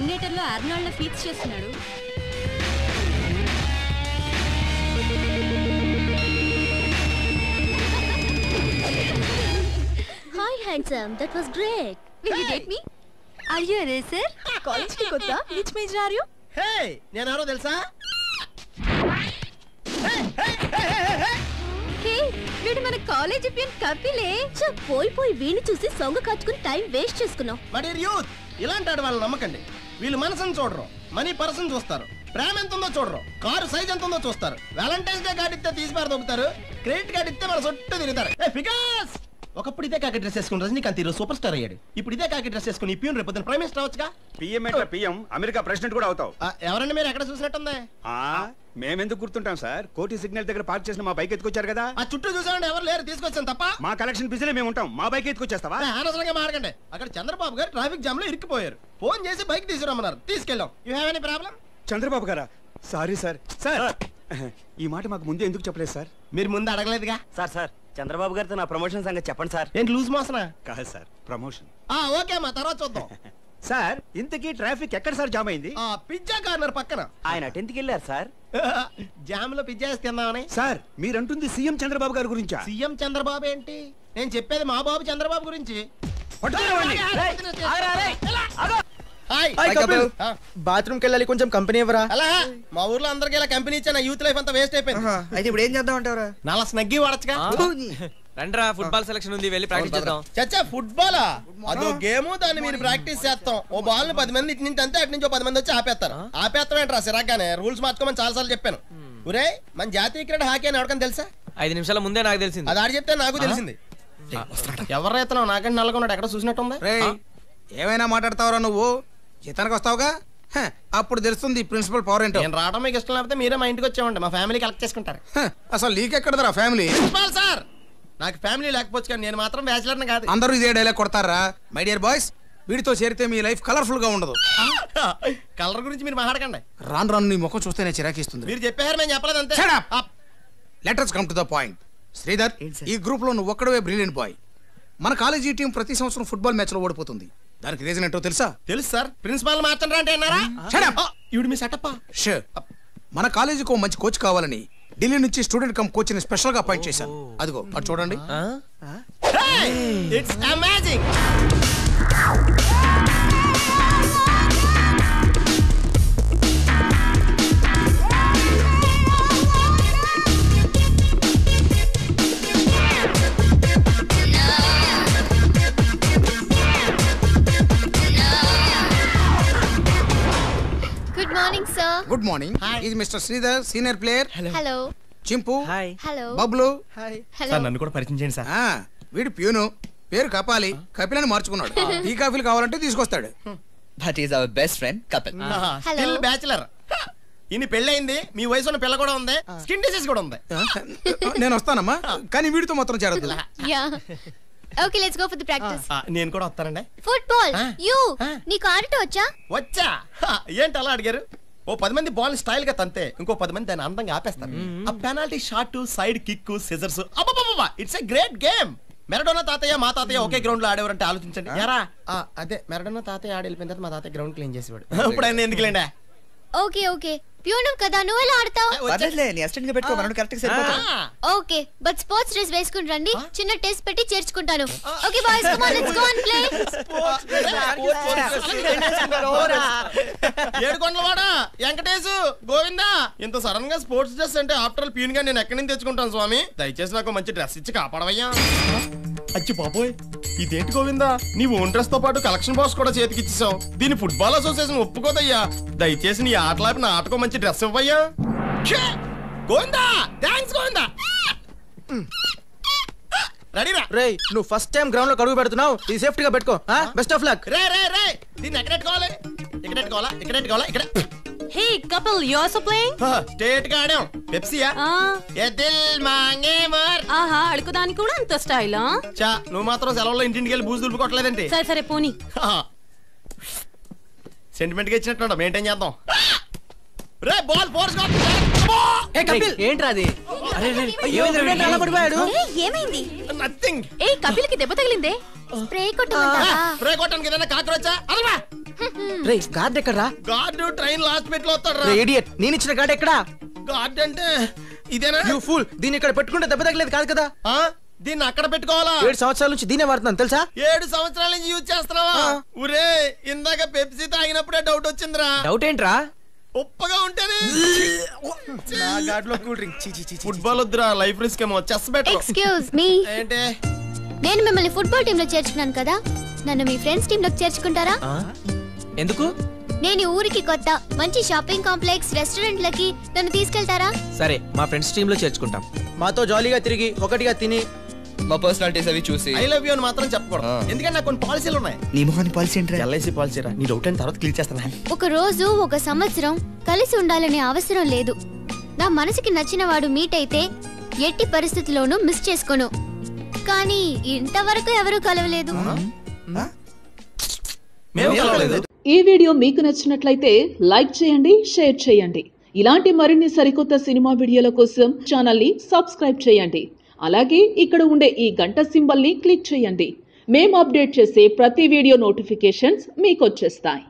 Terminator లో Arnold ని ఫీచ్ చేస్తున్నాడు. Hi handsome, that was great. Will you date me? Are you a racer? College ki kotta, which major are you? Hey, నేను ఎవరో తెలుసా? హే, వీడు మన కాలేజ్ పియన్ కపిలే. పోయి వీణ్ణి చూసి సొంగ కాచుకుని టైం వేస్ట్ చేసుకున్నావు. మై డియర్ యూత్, ఇలాంటి వాళ్ళని నమ్మకండి. వీళ్ళు మనసుని చూడరు, మనీ పర్సన్ చూస్తారు. ప్రేమ ఎంత ఉందో చూడరు, కారు సైజ్ ఎంత ఉందో చూస్తారు. వ్యాలంటైన్స్ డే కార్డు ఇస్తే తీసి పారదొక్కుతారు, క్రెడిట్ కార్డు ఇస్తే మన చుట్టూ తిరుగుతారు. ఒకప్పుడు ఇదే కాకి డ్రెస్ వేసుకుని రజనీకాంత్ హీరో సూపర్ స్టార్ అయ్యాడు. ఇప్పుడు ఇదే కాకి డ్రెస్ వేసుకుని పియూన్ రేపు ప్రైమ్ మినిస్టర్ అవచ్చుగా. పిఎం అమెరికా ప్రెసిడెంట్ కూడా అవుతావు. ఎవరండి మీరు ఎక్కడ చూసినట్టుంది? మేమెందుకు గుర్తుంటాం సార్? కోటి సిగ్నల్ దగ్గర పార్క్ చేసిన మా బైక్ ఎత్తుకొచ్చారు కదా. ఆ చుట్టూ చూసామండి, ఎవరు లేరు, తీసుకొచ్చాను తప్ప. మా కలెక్షన్ బిజీలో మేము ఉంటాం, మా బైక్ ఎత్తుకొచ్చేస్తావా? అనవసరంగా మాడకండి. అక్కడ చంద్రబాబు గారు ట్రాఫిక్ జామ్ లో ఇరుక్కుపోయారు. ఫోన్ చేసి బైక్ తీసుకురమ్మన్నారు, తీసుకెళ్ళాం. You have any problem? Chandrababu గారా? Sorry sir. సార్ ఈ మాట మాకు ముందే ఎందుకు చెప్పలేదు సార్? మీరు ముందు అడగలేదుగా. సార్ చంద్రబాబు గారితో నా ప్రమోషన్ సంగతి చెప్పండి సార్. ఏంటి లూజ్ మోసనా? కాదు సార్, ప్రమోషన్. ఓకే మా తర్వాత చూద్దాం. సార్ ఇంతకీ ట్రాఫిక్ ఎక్కడ సార్ జామ్ అయింది? పిజ్జా కార్నర్ పక్కన. ఆయన 10th కి వెళ్ళారు సార్. జామ్ లో పిజ్జా వేసుకుందామని. సార్ మీరంటుంది సీఎం చంద్రబాబు గారి గురించా? సీఎం చంద్రబాబు ఏంటి? నేను చెప్పేది మా బాబు చంద్రబాబు గురించి. బాత్రూమ్ కి వెళ్ళాలి, కొంచెం కంపెనీ ఇవ్వరా? అలా మా ఊర్లో అందరికి ఇలా కంపెనీ ఇచ్చా, నా యూత్ లైఫ్ అంతా వేస్ట్ అయిపోయింది. అయితే ఇప్పుడు ఏం చేద్దాం అంటారా? నాలా స్నగ్గి వాడచ్చుగా. రండ్రా, ఫుట్బాల్ సెలక్షన్ ఉంది, వెళ్ళి ప్రాక్టీస్ చేద్దాం. చచ్చా ఫుట్బాలా? అదో గేమ్, దాన్ని మీరు ప్రాక్టీస్ చేస్తాం. ఓ బాల్ ని 10 మంది ఇటు నుంచి అంతే, అటు నుంచి 10 మంది వచ్చి ఆపేస్తారు. ఆపేస్తాం ఏంట్రా సిరాగ్గానే? రూల్స్ మార్చుకోమని చాలా సార్లు చెప్పాను. ఒరే మన జాతీయ క్రీడ హాకీ అని ఎవరికైనా తెలుసా? 5 నిమిషాల ముందే నాకు తెలిసింది. అది ఆడి చెప్తే నాకు తెలిసింది. ఎవరైతున్నావు? నాకంటే నల్లగొన్నాడు, ఎక్కడ చూసినట్టుంది. ఏమైనా మాట్లాడతావరా నువ్వు? జీతానికి వస్తావుగా, అప్పుడు తెలుస్తుంది ప్రిన్సిపల్ పవర్ ఏంటో. నేను రావడం మీకు ఇష్టం లేకపోతే మీరే మా ఇంటికి వచ్చామండి, మా ఫ్యామిలీ కలెక్ట్ చేసుకుంటారు. అసలు నీకెక్కడదరా ఫ్యామిలీ? ప్రిన్సిపల్ సార్, నాకు ఫ్యామిలీ లేకపోవచ్చు కానీ నేను మాత్రం బ్యాచిలర్ని కాదు. అందరూ ఇదే డైలాగ్ కొడతారా? మై డియర్ బాయ్స్, వీడితో చేరితే మీ లైఫ్ కలర్ఫుల్ గా ఉండదు. కలర్ గురించి మీరు మాట్లాడకండి. రాను నీ ముఖం చూస్తేనే చిరాకిస్తుంది. మీరు చెప్పారు, మేము చెప్పలేదు అంతే. Letters come to the point. Sridhar, ఈ గ్రూప్ లో నువ్వు ఒక్కడవే బ్రిలియంట్ బాయ్. మన కాలేజీ టీం ప్రతి సంవత్సరం ఫుట్బాల్ మ్యాచ్ లో ఓడిపోతుంది. దానికి రీజన్ ఏంటో తెలుసా? తెలుసు సార్. ప్రిన్సిపాల్ మార్చండి అంటే మీ సెటప్. మన కాలేజీకి మంచి కోచ్ కావాలని ఢిల్లీ నుంచి స్టూడెంట్ కమ్ కోచ్ ని స్పెషల్ గా అపాయింట్ చేశాను. అదిగో అటు చూడండి. It's amazing. Good morning, sir. Good morning. Is Mr. Sridhar, senior player. Hello. Chimpu. Hi. Hello. Bablu. Hi. Hello. Sir నన్ను కూడా పరిచయం చేయండి సార్. వీడు ప్యూను, పేరు కపాలి, కపిలని మార్చుకున్నాడు. టీ కాఫీలు కావాలంటే తీసుకొస్తాడు. That is our best friend, Kapil. Still bachelor. ఇన్ని పెళ్ళయింది, మీ వయసు ఉన్న పిల్ల కూడా ఉంది, స్కిన్ డిసీజ్ కూడా ఉంది. నేను వస్తానమ్మా, కానీ వీడితో మాత్రం చేరద్దు. Yeah. Okay, let's go for the practice. నేను కూడా వస్తానండి. Football. You. నీకు ఆడటం వచ్చా? వచ్చా. ఏంటి అలా అడిగారు? ఓ 10 మంది బాల్ స్టైల్ గా తంతే, ఇంకో 10 మంది దాన్ని అందంగా ఆపేస్తారు. ఆ penalty shot, side kick, scissors, it's a great game. Maradona తాతయ్య మా తాతయ్య ఒకే గ్రౌండ్ లో ఆడేవారంటే ఆలోచించండి. అదే మెరడోనా తాతయ్య ఆడి వెళ్ళిపోయిన తర్వాత మా తాతయ్య గ్రౌండ్ క్లీన్ చేసేవాడు. ఇప్పుడు ఆయన ఎందుకులేండి. ఓకే ప్యూను కదా, నువ్వు ఎలా ఆడతావు? పర్లేదులే, నీ అసిస్టెంట్ గా పెట్టుకో, మనం కరెక్ట్ గా సరిపోతాం. ఓకే, బట్ స్పోర్ట్స్ డ్రెస్ వేసుకుని రండి, చిన్న టెస్ట్ పెట్టి చేర్చుకుంటాను. Okay boys, come on, let's go and play. ఏడుకొండలవాడా వెంకటేశు గోవిందా, ఇంత సడన్ గా స్పోర్ట్స్ డ్రెస్ అంటే ఆఫ్టర్ ఆల్ ప్యూన్ గా నేను ఎక్కడి నుంచి తెచ్చుకుంటాను స్వామి? దయచేసి నాకు మంచి డ్రెస్ ఇచ్చి కాపాడవయ్యా. అచ్చి బాబోయ్, ఇదేంటి గోవిందా, నీ ఓన్ డ్రెస్ తో పాటు కలెక్షన్ బాక్స్ కూడా చేతికి ఇచ్చేసావు. దీని ఫుట్బాల్ అసోసియేషన్ ఒప్పుకోదయ్యా. దయచేసి నీ ఆటలాపి నా ఆటకో మంచి డ్రెస్ ఇవ్వయ్యా. గోవిందా, థాంక్స్ గోవిందా. రెడీరా? రేయ్, నువ్వు ఫస్ట్ టైం గ్రౌండ్ లో కడుగు పెడుతున్నావు, ఈ సేఫ్టీగా పెట్టుకో. Best of luck. రే దీన్ని ఎక్కడ పెట్టుకోవాలి? ఇక్కడ పెట్టుకోవాలా? ఇక్కడ. Hey couple, you also playing? State గా ఆడాం. పెప్సీయా? ఏ దిల్ మాంగే మర్. ఆహా, అడుగుదానికి కూడా అంత స్టైలా? చా, నువ్వు మాత్రం సెలవుల్లో ఇంటింటికి వెళ్ళి బూజు దులుపుకోవట్లేదండి. సరే పోనీ. సెంటిమెంట్ గా ఇచ్చినట్టు మెయింటైన్ చేద్దాం. రే బాల్ ఫోర్స్ గా. ఏంట్రా అది? ఏమైంది? నథింగ్. ఏ కపిల్కి దెబ్బ తగిలిందే? స్ప్రే కొట్టమంటావా? స్ప్రే కొట్టడానికి ఏదైనా కాక్రోచా? అదవా. రే గార్డ్ ఎక్కడరా? గార్డు ట్రైన్ లాస్ట్ పెట్ లో వస్తాడు రే ఇడియట్, నేను ఇచ్చిన గార్డ్ ఎక్కడా? గార్డ్ అంటే ఇదేనా? యూ ఫూల్, దీన్ని ఇక్కడ పెట్టుకుంటే దెబ్బ తగలేదు కాదు కదా. ఆ? దీన్ని అక్కడ పెట్టుకోవాలా? 7 సంవత్సరాల నుంచి దీనే వాడుతున్నాను తెలుసా? 7 సంవత్సరాల నుంచి యూజ్ చేస్తున్నావా? ఒరే ఇందాక పెప్సీ తాగినప్పుడే డౌట్ వచ్చిందిరా. డౌట్ ఏంట్రా? ఉప్పగా ఉంటేనే. నా గార్డ్ లో కూల్ డ్రింక్. ఫుట్బాల్ వద్దురా, లైఫ్ రిస్క్ ఏమో. Chess better. ఎక్స్క్యూజ్ మీ, ఏంటి? నేను మిమ్మల్ని ఫుట్బాల్ టీమ్ లో చేర్చుకున్నాను కదా, నన్ను మీ ఫ్రెండ్స్ టీమ్ లోకి చేర్చుకుంటారా? ఎందుకు? నేను ఈ ఊరికి కొత్త, మంచి షాపింగ్ కాంప్లెక్స్ రెస్టారెంట్లకి నన్ను తీసుకెళ్తారా? సరే, మా ఫ్రెండ్స్ టీమ్ లో చేర్చుకుంటాం. మాతో జాలీగా తిరిగి ఒకటిగా తిని మా పర్సనాలిటీస్ అవి చూసి ఐ లవ్ యూ అని మాత్రం చెప్పకూడదు, ఎందుకంటే నాకు కొన్ని పాలసీలు ఉన్నాయి. నీ మొహాన్ని పాలసీ ఏంటి? ఎల్ఐసి పాలసీరా. నీ డౌట్ అయిన తర్వాత క్లియర్ చేస్తాను. ఒక రోజు ఒక సంవత్సరం కలిసి ఉండాలనే అవసరం లేదు. నా మనసుకి నచ్చిన వాడు మీట్ అయితే ఎట్టి పరిస్థితుల్లోనూ మిస్ చేసుకోను. కానీ ఇంతవరకు ఎవరూ కలవలేదు. ఈ వీడియో మీకు నచ్చినట్లయితే లైక్ చేయండి, షేర్ చేయండి. ఇలాంటి మరిన్ని సరికొత్త సినిమా వీడియోల కోసం ఛానల్ ని సబ్స్క్రైబ్ చేయండి. అలాగే ఇక్కడ ఉండే ఈ గంట సింబల్ ని క్లిక్ చేయండి. మేము అప్డేట్ చేసే ప్రతి వీడియో నోటిఫికేషన్స్ మీకు వచ్చేస్తాయి.